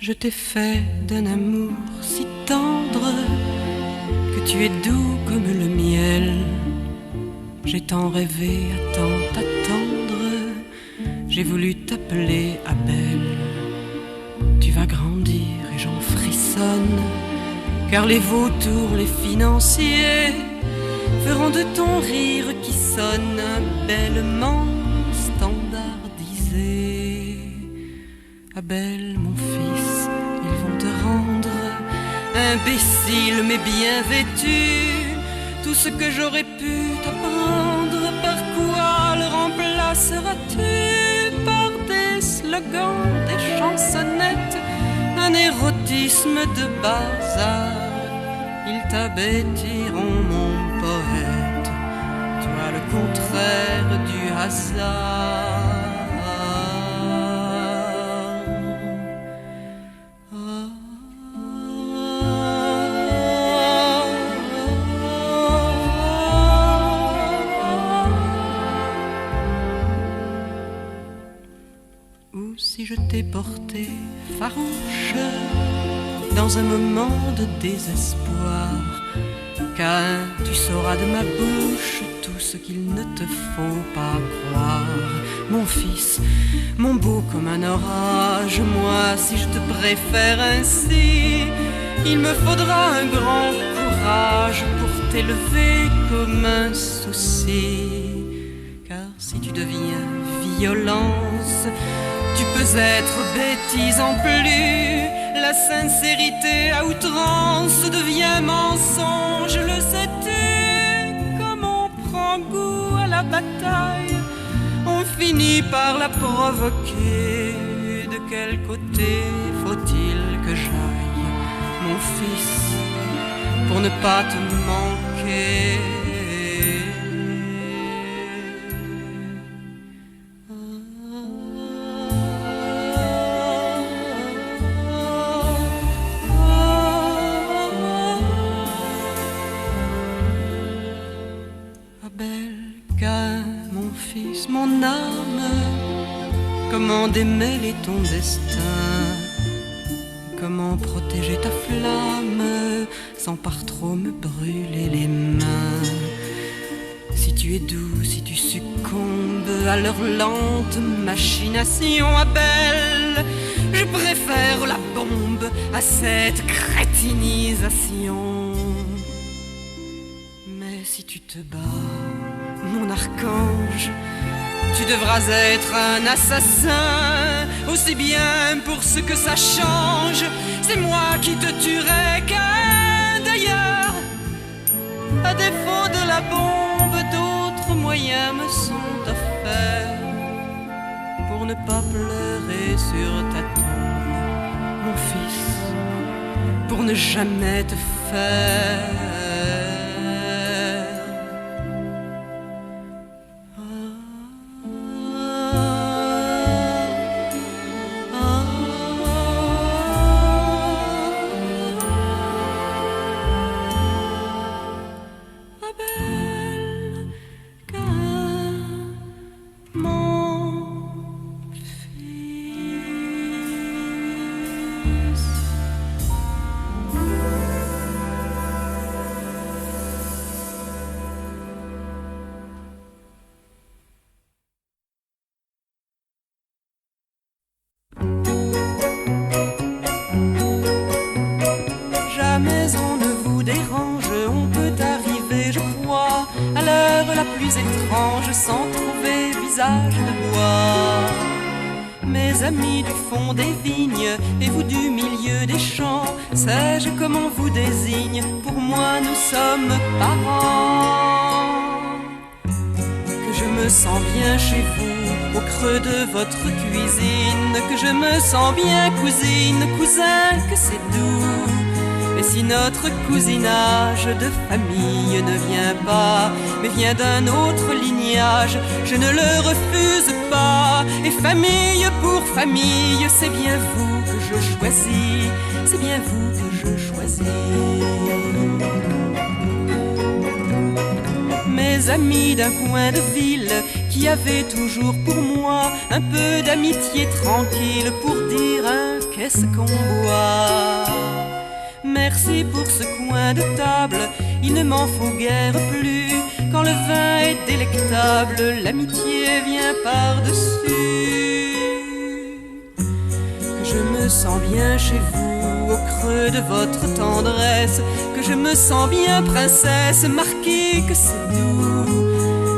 Je t'ai fait d'un amour si tendre que tu es doux comme le miel. J'ai tant rêvé à tant t'attendre, j'ai voulu t'appeler Abel. Tu vas grandir et j'en frissonne, car les vautours, les financiers feront de ton rire qui sonne bellement standardisé. Abel, mon fils, ils vont te rendre imbécile mais bien vêtu. Tout ce que j'aurais pu t'apprendre, par quoi le remplaceras-tu? Par des slogans, des chansonnettes, un érotisme de bazar. Ils t'abêtiront, mon poète, tu as le contraire du hasard. Si je t'ai porté farouche dans un moment de désespoir, car tu sauras de ma bouche tout ce qu'il ne te faut pas croire. Mon fils, mon beau comme un orage, moi si je te préfère ainsi, il me faudra un grand courage pour t'élever comme un souci. Car si tu deviens violence, tu peux être bêtise en plus. La sincérité à outrance devient mensonge, le sais-tu? Comme on prend goût à la bataille, on finit par la provoquer. De quel côté faut-il que j'aille, mon fils, pour ne pas te manquer? Mon âme, comment démêler ton destin? Comment protéger ta flamme sans par trop me brûler les mains? Si tu es doux, si tu succombes à leur lente machination, Abel, je préfère la bombe à cette crétinisation. Mais si tu te bats, mon archange, tu devras être un assassin, aussi bien pour ce que ça change. C'est moi qui te tuerai, car d'ailleurs, à défaut de la bombe, d'autres moyens me sont offerts pour ne pas pleurer sur ta tombe, mon fils, pour ne jamais te faire. Jamais on ne vous dérange, on peut arriver, je crois, à l'heure la plus étrange, sans trouver visage de bois. Mes amis du fond des vignes, et vous du milieu des champs, sais-je comment on vous désigne? Pour moi nous sommes parents. Que je me sens bien chez vous, au creux de votre cuisine, que je me sens bien cousine, cousin, que c'est doux. Et si notre cousinage de famille ne vient pas, mais vient d'un autre lignage, je ne le refuse pas. Et famille pour famille, c'est bien vous que je choisis, c'est bien vous que je choisis. Mes amis d'un coin de ville qui avaient toujours pour moi un peu d'amitié tranquille pour dire un qu'est-ce qu'on boit? Merci pour ce coin de table, il ne m'en faut guère plus. Quand le vin est délectable, l'amitié vient par-dessus. Que je me sens bien chez vous, au creux de votre tendresse, que je me sens bien princesse, marquée que c'est doux.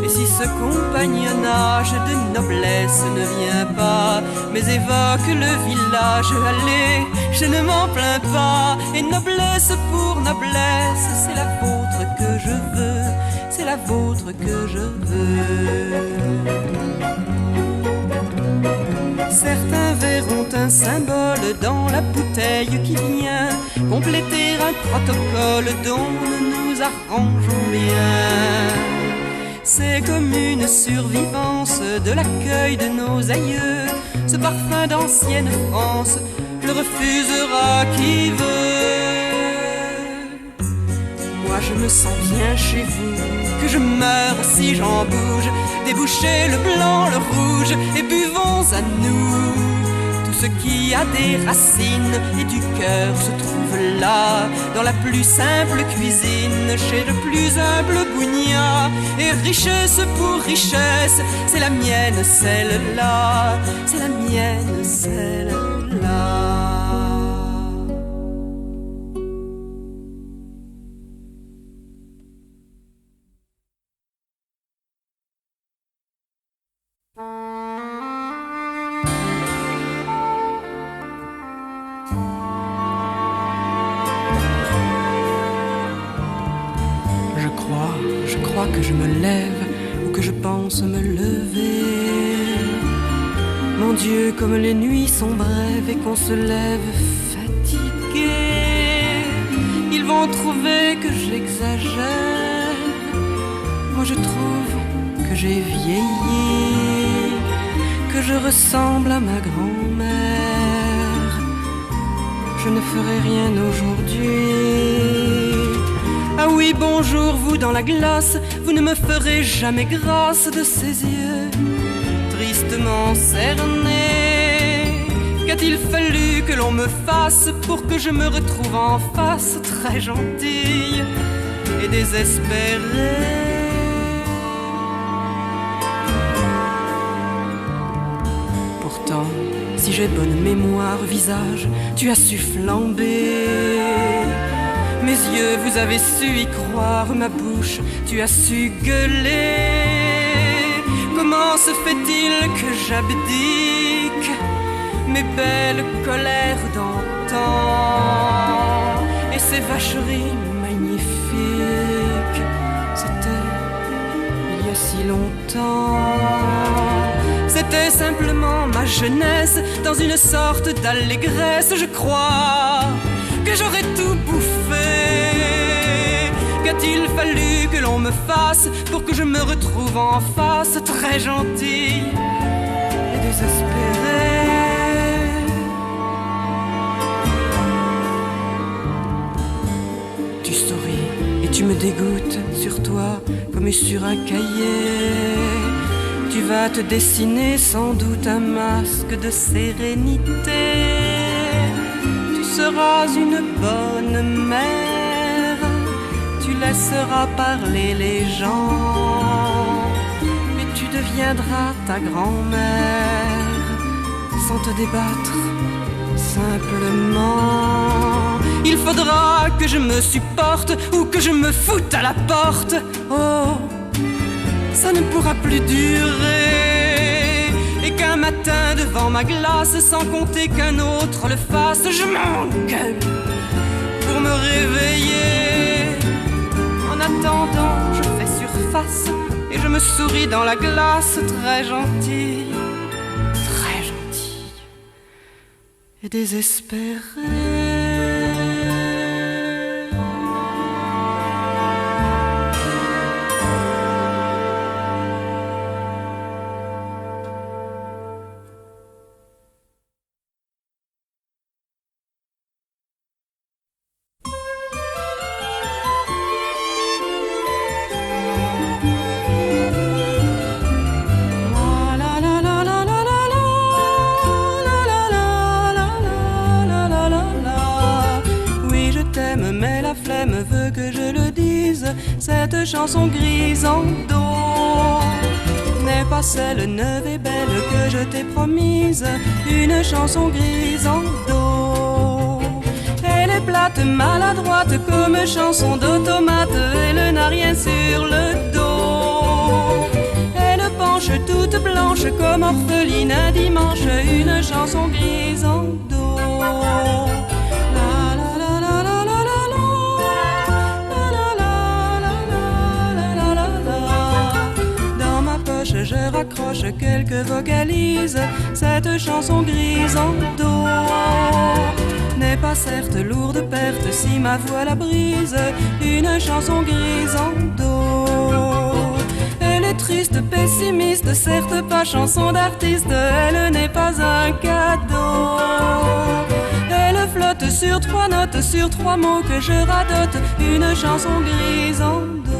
Et si ce compagnonnage de noblesse ne vient pas, mais évoque le village, allez, je ne m'en plains pas. Et noblesse pour noblesse, c'est la vôtre que je veux, c'est la vôtre que je veux. Certains verront un symbole dans la bouteille qui vient compléter un protocole dont nous nous arrangeons bien. C'est comme une survivance de l'accueil de nos aïeux. Ce parfum d'ancienne France le refusera qui veut. Moi je me sens bien chez vous, que je meure si j'en bouge. Débouchez le blanc, le rouge et buvons à nous. Tout ce qui a des racines et du cœur se trouve là, dans la plus simple cuisine, chez le plus humble bougnat. Et richesse pour richesse, c'est la mienne celle-là, c'est la mienne celle-là. Je crois que je me lève ou que je pense me lever. Mon Dieu, comme les nuits sont brèves et qu'on se lève fatigué. Ils vont trouver que j'exagère. Moi je trouve que j'ai vieilli, que je ressemble à ma grand-mère. Je ne ferai rien aujourd'hui. Ah oui, bonjour, vous dans la glace, vous ne me ferez jamais grâce de ces yeux tristement cernés. Qu'a-t-il fallu que l'on me fasse pour que je me retrouve en face, très gentille et désespérée? Pourtant, si j'ai bonne mémoire, visage, tu as su flamber. Mes yeux, vous avez su y croire, ma bouche, tu as su gueuler. Comment se fait-il que j'abdique mes belles colères d'antan et ces vacheries magnifiques? C'était il y a si longtemps. C'était simplement ma jeunesse dans une sorte d'allégresse. Je crois que j'aurais tout bouffé. Qu'a-t-il fallu que l'on me fasse pour que je me retrouve en face, très gentille et désespérée? Tu souris et tu me dégoûtes sur toi comme sur un cahier. Tu vas te dessiner sans doute un masque de sérénité. Tu seras une bonne mère, tu laisseras parler les gens, et tu deviendras ta grand-mère sans te débattre simplement. Il faudra que je me supporte ou que je me foute à la porte. Oh, ça ne pourra plus durer. Et qu'un matin devant ma glace, sans compter qu'un autre le fasse, je m'engueule pour me réveiller. En attendant, je fais surface et je me souris dans la glace, très gentille et désespérée. t'aime, mais la flemme veut que je le dise. Cette chanson grise en dos n'est pas celle neuve et belle que je t'ai promise. Une chanson grise en dos. Elle est plate, maladroite comme chanson d'automate. Elle n'a rien sur le dos. Elle penche toute blanche comme orpheline un dimanche. Une chanson grise en dos. Je raccroche quelques vocalises. Cette chanson grise en do n'est pas certes lourde perte si ma voix la brise. Une chanson grise en do. Elle est triste, pessimiste, certes pas chanson d'artiste. Elle n'est pas un cadeau. Elle flotte sur 3 notes, sur 3 mots que je radote. Une chanson grise en do.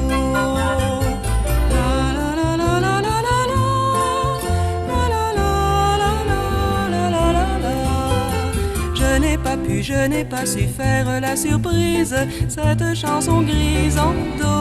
Je n'ai pas su faire la surprise. Cette chanson grise en do,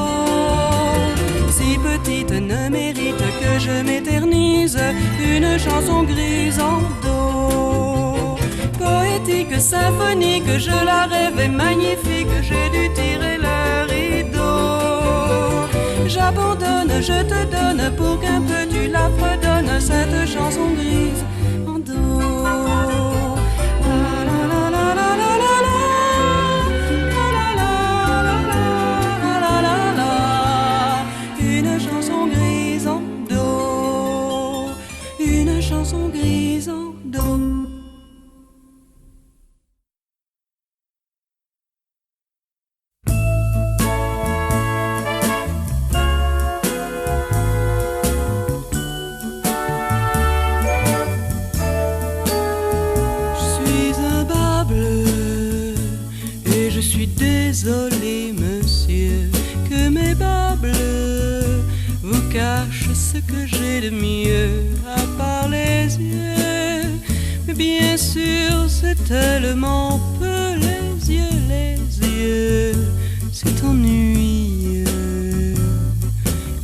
si petite, ne mérite que je m'éternise. Une chanson grise en do, poétique, symphonique, je la rêvais magnifique. J'ai dû tirer le rideau. J'abandonne, je te donne pour qu'un peu tu la fredonnes. Cette chanson grise en do. Désolé monsieur, que mes bas bleus vous cachent ce que j'ai de mieux à part les yeux. Mais bien sûr c'est tellement peu, les yeux, c'est ennuyeux,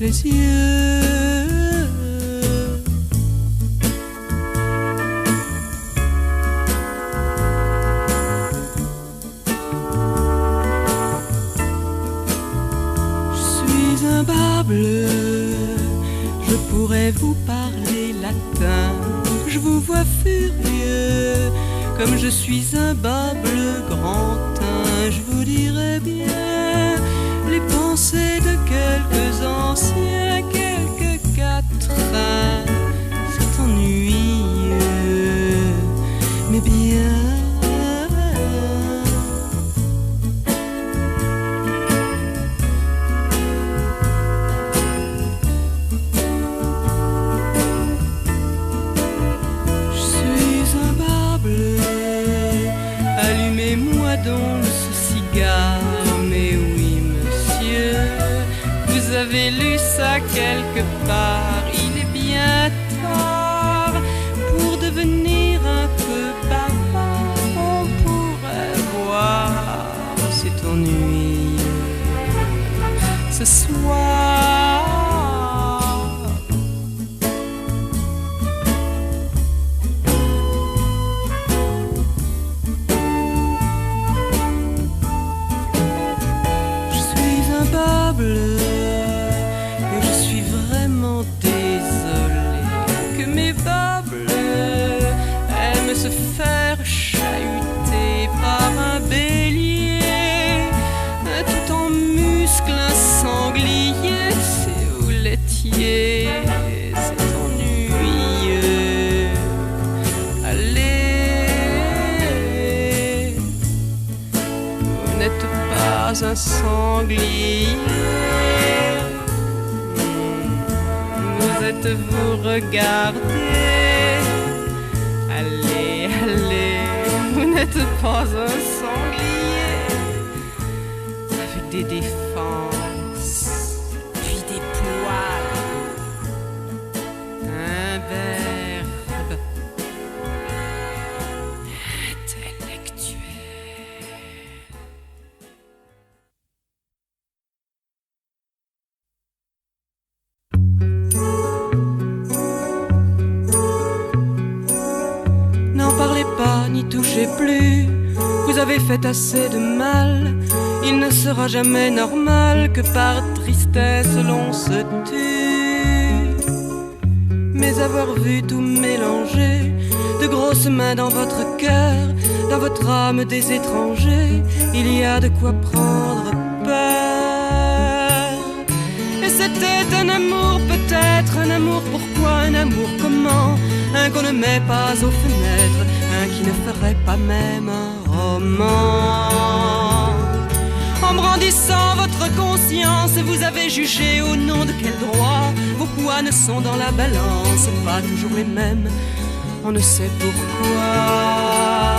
les yeux. Bleu, je pourrais vous parler latin. Je vous vois furieux, comme je suis un bas bleu grand teint. Je vous dirais bien les pensées de quelques anciens, quelques quatrains. C'est ennuyeux, mais bien. Mais oui monsieur, vous avez lu ça quelque part. Il est bien tard pour devenir un peu bavard. On pourrait voir, c'est ennuyeux ce soir. Et je suis vraiment désolé que mes bas bleus aiment se faire chahuter par un bélier, tout en muscles un sanglier. C'est où laitier, c'est ennuyeux. Allez, vous n'êtes pas un sanglier. Vous regardez, allez, allez, vous n'êtes pas un sanglier avec des défenses, puis des poils, un verbe intellectuel. touchez plus, vous avez fait assez de mal. Il ne sera jamais normal que par tristesse l'on se tue. Mais avoir vu tout mélanger, de grosses mains dans votre cœur, dans votre âme des étrangers, il y a de quoi prendre peur. Et c'était un amour peut-être, un amour pourquoi, un amour comment, un qu'on ne met pas aux fenêtres, un qui ne ferait pas même un roman. En brandissant votre conscience, vous avez jugé au nom de quel droit. Vos poids ne sont dans la balance pas toujours les mêmes, on ne sait pourquoi.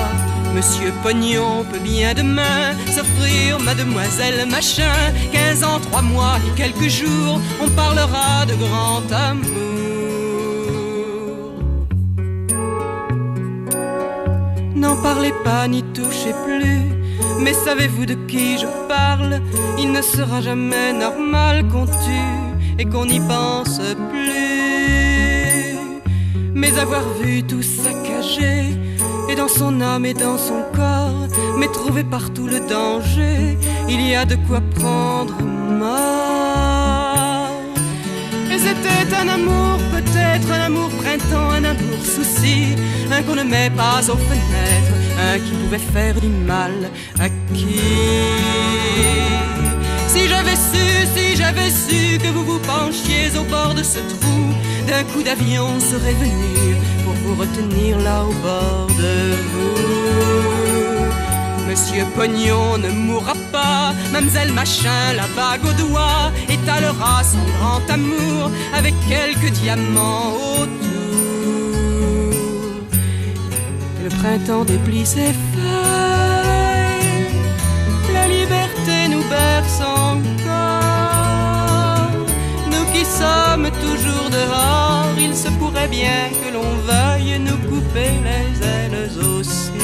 Monsieur Pognon peut bien demain s'offrir mademoiselle machin. 15 ans, 3 mois et quelques jours, on parlera de grand amour. N'en parlez pas ni touchez plus, mais savez-vous de qui je parle? Il ne sera jamais normal qu'on tue et qu'on n'y pense plus. Mais avoir vu tout saccagé, et dans son âme et dans son corps, mais trouver partout le danger, il y a de quoi prendre mort. Et c'était un amour peut-être, un amour printemps, un amour souci, un qu'on ne met pas aux fenêtres, un qui pouvait faire du mal à qui? Si j'avais su que vous vous penchiez au bord de ce trou, d'un coup d'avion serait venu pour vous retenir là au bord de vous. Monsieur Pognon ne mourra pas, Mademoiselle Machin, la bague au doigt, étalera son grand amour avec quelques diamants autour. Et le printemps déplie ses feuilles, la liberté nous berce encore. Nous qui sommes toujours dehors, il se pourrait bien que l'on veuille nous couper les ailes aussi.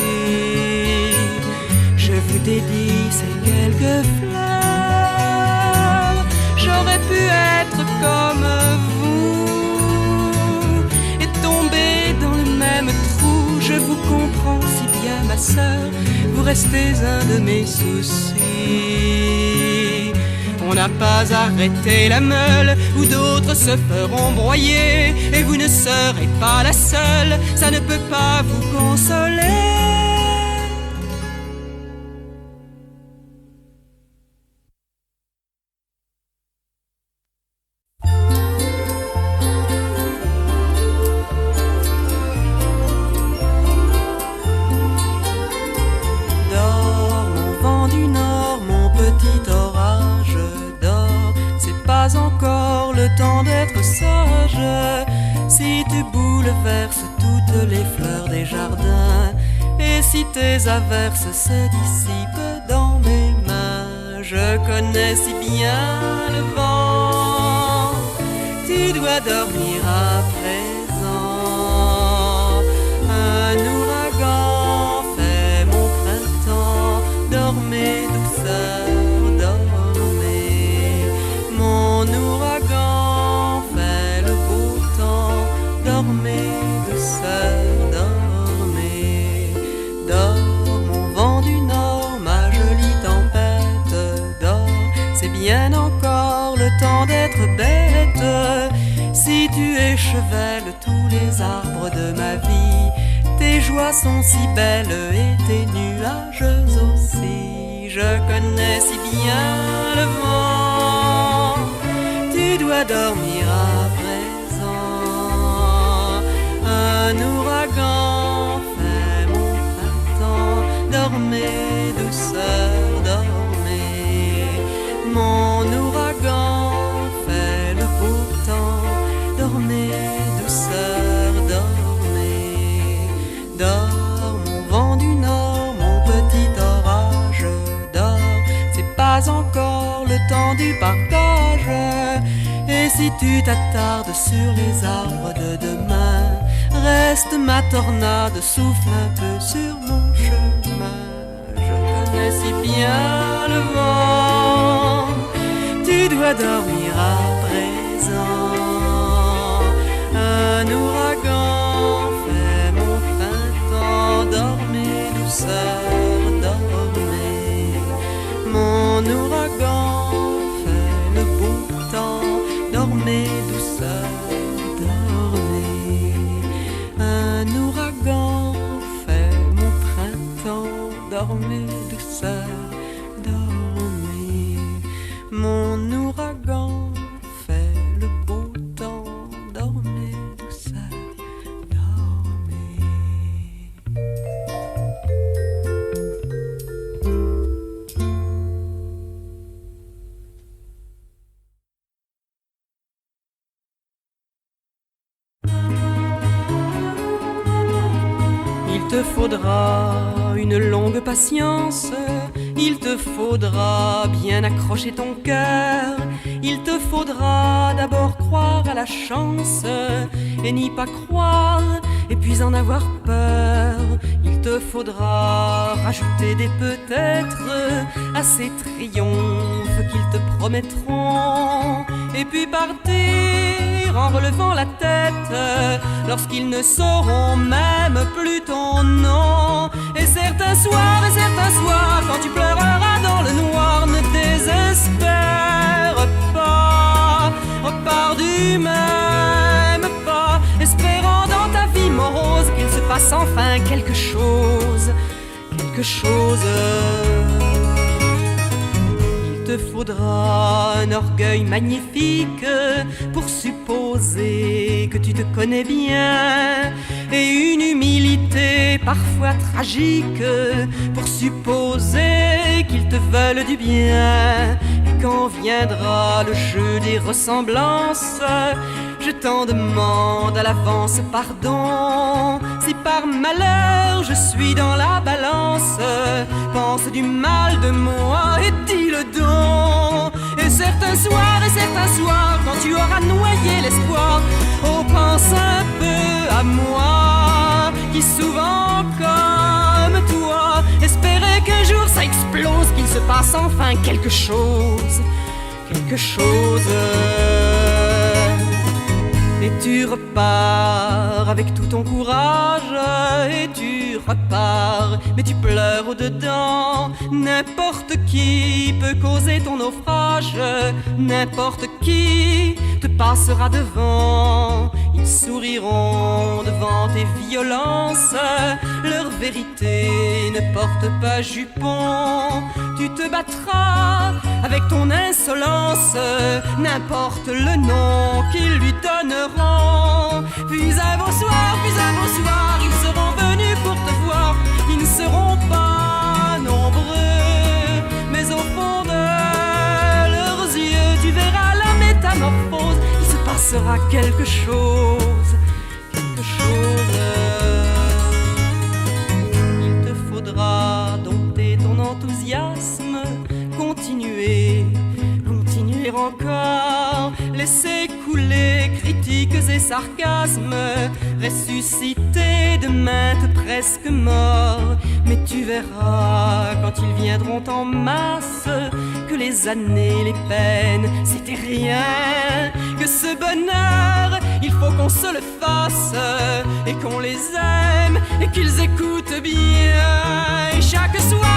Je vous dédie ces quelques fleurs, j'aurais pu être comme vous et tomber dans le même trou. Je vous comprends si bien ma sœur, vous restez un de mes soucis. On n'a pas arrêté la meule où d'autres se feront broyer, et vous ne serez pas la seule, ça ne peut pas vous consoler. Si tu bouleverses toutes les fleurs des jardins, et si tes averses se dissipent dans mes mains, je connais si bien le vent, tu dois dormir à présent. Un ouragan fait mon printemps, dormez douceur, dormez. Mon ouragan fait le beau temps, dormez douceur, dormez. Dors mon vent du nord, ma jolie tempête, dors, c'est bien encore le temps d'être bête. Si tu échevelles tous les arbres de ma vie, tes joies sont si belles et tes nuages aussi. Je connais si bien le vent, tu dois dormir à présent. Un ouragan fait mon printemps, dormez douceur, dormez. Mon ouragan fait le beau temps, dormez douceur, dormez. Dors mon vent du nord, mon petit orage, dors, c'est pas encore le temps du partage. Et si tu t'attardes sur les arbres de demain, reste ma tornade, souffle un peu sur mon chemin. Je connais si bien le vent, tu dois dormir à présent. Un ouragan fait mon printemps, dormez douceur. ouragan fait le beau temps. Dormez, douceur, dormez. Un ouragan fait mon printemps. Dormez, douceur, dormez. Mon ouragan fait le beau temps. Dormez, douceur, dormez. Il te faudra une longue patience, il te faudra bien accrocher ton cœur, il te faudra d'abord croire à la chance et n'y pas croire et puis en avoir peur. Il te faudra rajouter des peut-être à ces triomphes qu'ils te promettront et puis partir en relevant la tête lorsqu'ils ne sauront même plus ton nom. Et certains soirs, quand tu pleureras dans le noir, ne désespère pas, repars du même pas, espérant dans ta vie morose qu'il se passe enfin quelque chose, quelque chose. Il te faudra un orgueil magnifique pour supposer que tu te connais bien, et une humilité parfois tragique pour supposer qu'ils te veulent du bien. Et quand viendra le jeu des ressemblances, je t'en demande à l'avance pardon. Si par malheur je suis dans la balance, pense du mal de moi et dis-le donc. Et certains soirs, quand tu auras noyé l'espoir, oh pense un peu à moi, qui souvent comme toi espérais qu'un jour ça explose, qu'il se passe enfin quelque chose, quelque chose. Et tu repars avec tout ton courage, et tu repars, mais tu pleures au-dedans. N'importe qui peut causer ton naufrage, n'importe qui te passera devant. Ils souriront devant tes violences, leur vérité ne porte pas jupon. Tu te battras avec ton insolence, n'importe le nom qu'ils lui donneront. Puis un beau soir, ils seront venus pour te voir. Ils ne seront pas nombreux, mais au fond de leurs yeux, tu verras la métamorphose. Il se passera quelque chose, quelque chose. Il te faudra dompter ton enthousiasme, continuer encore, laisser couler critiques et sarcasmes, ressusciter de maintes presque morts. Mais tu verras quand ils viendront en masse que les années, les peines, c'était rien, que ce bonheur, il faut qu'on se le fasse et qu'on les aime et qu'ils écoutent bien. Et chaque soir,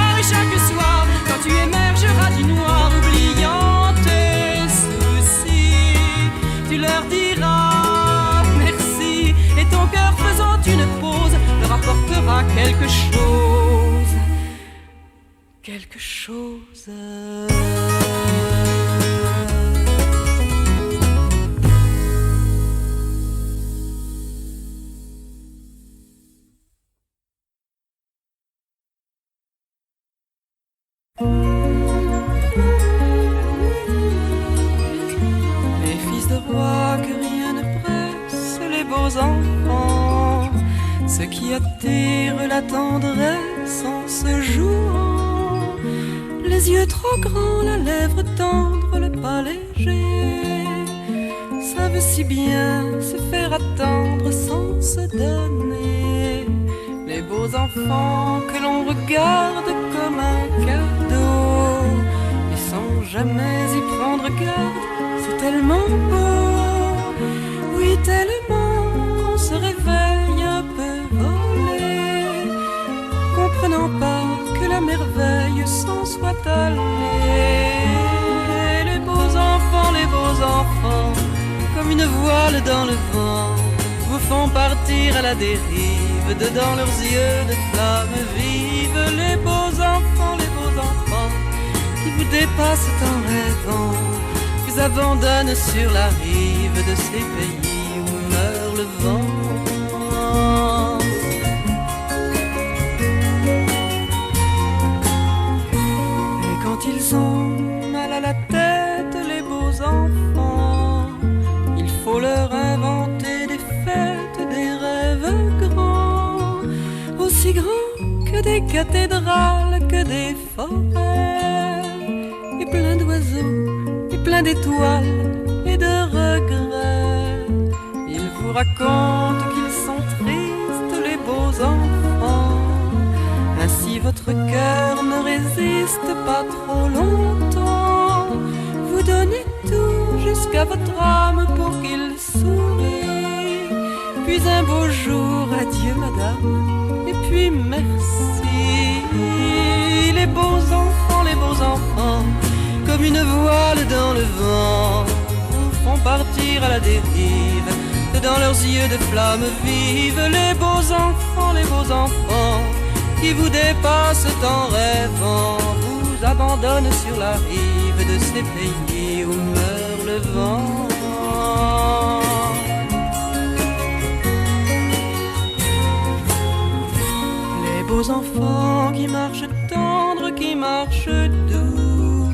quand tu émergeras du noir, oubliant tes soucis, tu leur diras merci, et ton cœur faisant une pause leur apportera quelque chose, quelque chose. Les fils de roi, que rien ne presse, les beaux enfants, ce qui attire la tendresse en se jouant, les yeux trop grands, la lèvre tendre, le pas léger, savent si bien se faire attendre sans se donner. Les beaux enfants que l'on regarde comme un cadeau, et sans jamais y prendre garde, c'est tellement beau, oui tellement qu'on se réveille un peu volé, comprenant pas que la la merveille s'en soit allée. Les beaux enfants, comme une voile dans le vent, vous font partir à la dérive, dedans leurs yeux de flammes vives. Les beaux enfants, qui vous dépassent en rêvant, vous abandonnent sur la rive de ces pays où meurt le vent. Et quand ils ont mal à la tête, les beaux enfants, il faut leur inventer des fêtes, des rêves grands, aussi grands que des cathédrales, que des forêts, et plein d'oiseaux, et plein d'étoiles, et de regrets. Ils vous racontent qu'ils sont tristes, les beaux enfants. Ainsi votre cœur ne résiste pas trop longtemps. Vous donnez tout jusqu'à votre âme pour qu'il sourie. Puis un beau jour, adieu madame, et puis merci. Les beaux enfants, comme une voile dans le vent, vous font partir à la dérive, dans leurs yeux de flammes vives. Les beaux enfants, qui vous dépassent en rêvant, vous abandonnent sur la rive de ces pays où meurt le vent. Les beaux enfants qui marchent tendres, qui marchent doux,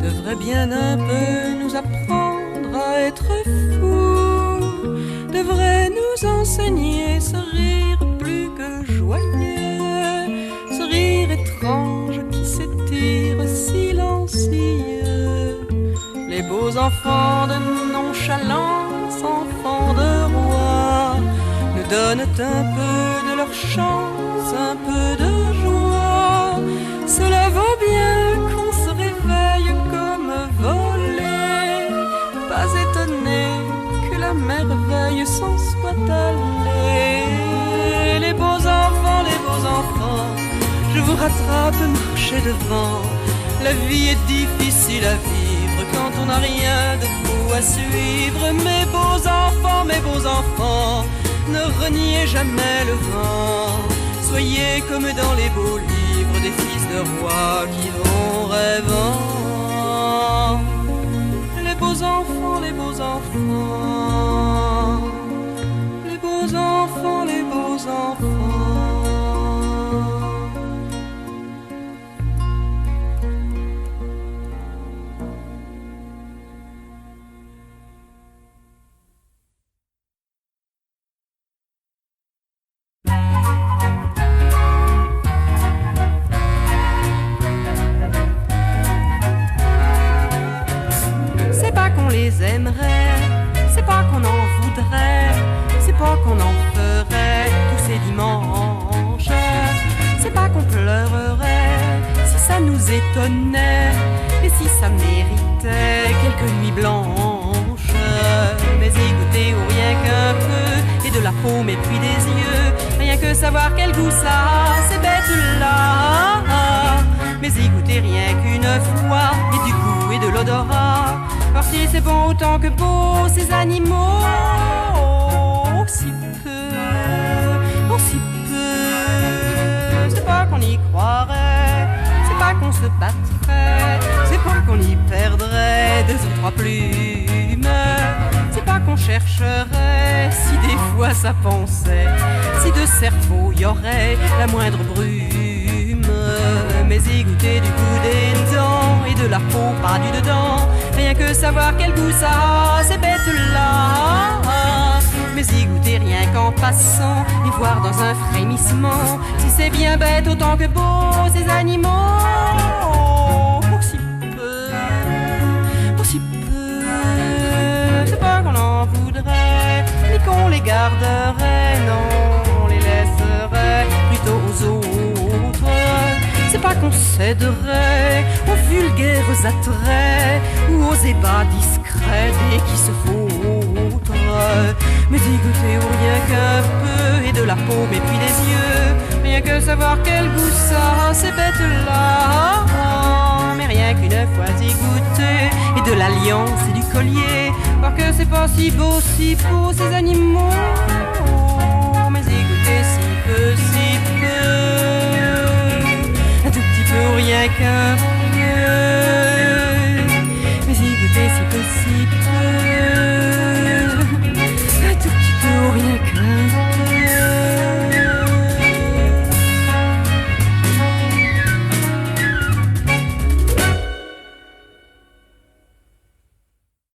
devraient bien un peu nous apprendre à être fous, devraient nous enseigner ce rire plus que joyeux, ce rire étrange qui s'étire silencieux. Les beaux enfants de nonchalance, enfants de roi, nous donnent un peu de leur chance, un peu de joie. Cela vaut bien qu'on se réveille comme volé, pas étonné que la merveille s'en soit allée. Les beaux enfants, je vous rattrape, marchez devant. La vie est difficile à vivre quand on n'a rien de beau à suivre. Mes beaux enfants, ne reniez jamais le vent. Soyez comme dans les beaux livres des fils de rois qui vont rêvant. Les beaux enfants, les beaux enfants, les beaux enfants, les beaux enfants. C'est pas qu'on en voudrait, c'est pas qu'on en ferait tous ces dimanches. C'est pas qu'on pleurerait si ça nous étonnait et si ça méritait quelques nuits blanches. Mais écoutez, ou rien qu'un peu, et de la paume et puis des yeux, rien que savoir quel goût ça a, ces bêtes-là. Mais écoutez, rien qu'une fois, et du goût et de l'odorat. Parce que c'est bon autant que beau, ces animaux. Oh, si peu. C'est pas qu'on y croirait, c'est pas qu'on se battrait, c'est pas qu'on y perdrait 2 ou 3 plumes. C'est pas qu'on chercherait, si des fois ça pensait, si de cerveau y aurait la moindre brume. Mais égoutter du goût des dents et de la peau pas du dedans, rien que savoir quel goût ça a, ces bêtes-là. Mais y goûter rien qu'en passant, et voir dans un frémissement si c'est bien bête autant que beau, ces animaux. Pour si peu, c'est pas qu'on en voudrait, ni qu'on les garderait, non, on les laisserait plutôt aux autres. C'est pas qu'on céderait aux vulgaires attraits ou aux ébats discrets dès qui se vautrent. Mais y goûter ou rien qu'un peu, et de la peau mais puis des yeux. Rien que savoir quel goût ça a ces bêtes-là. Mais rien qu'une fois y goûter, et de l'alliance et du collier. Voir que c'est pas si beau ces animaux. Mais y goûter si peu, un tout petit peu, rien qu'un peu.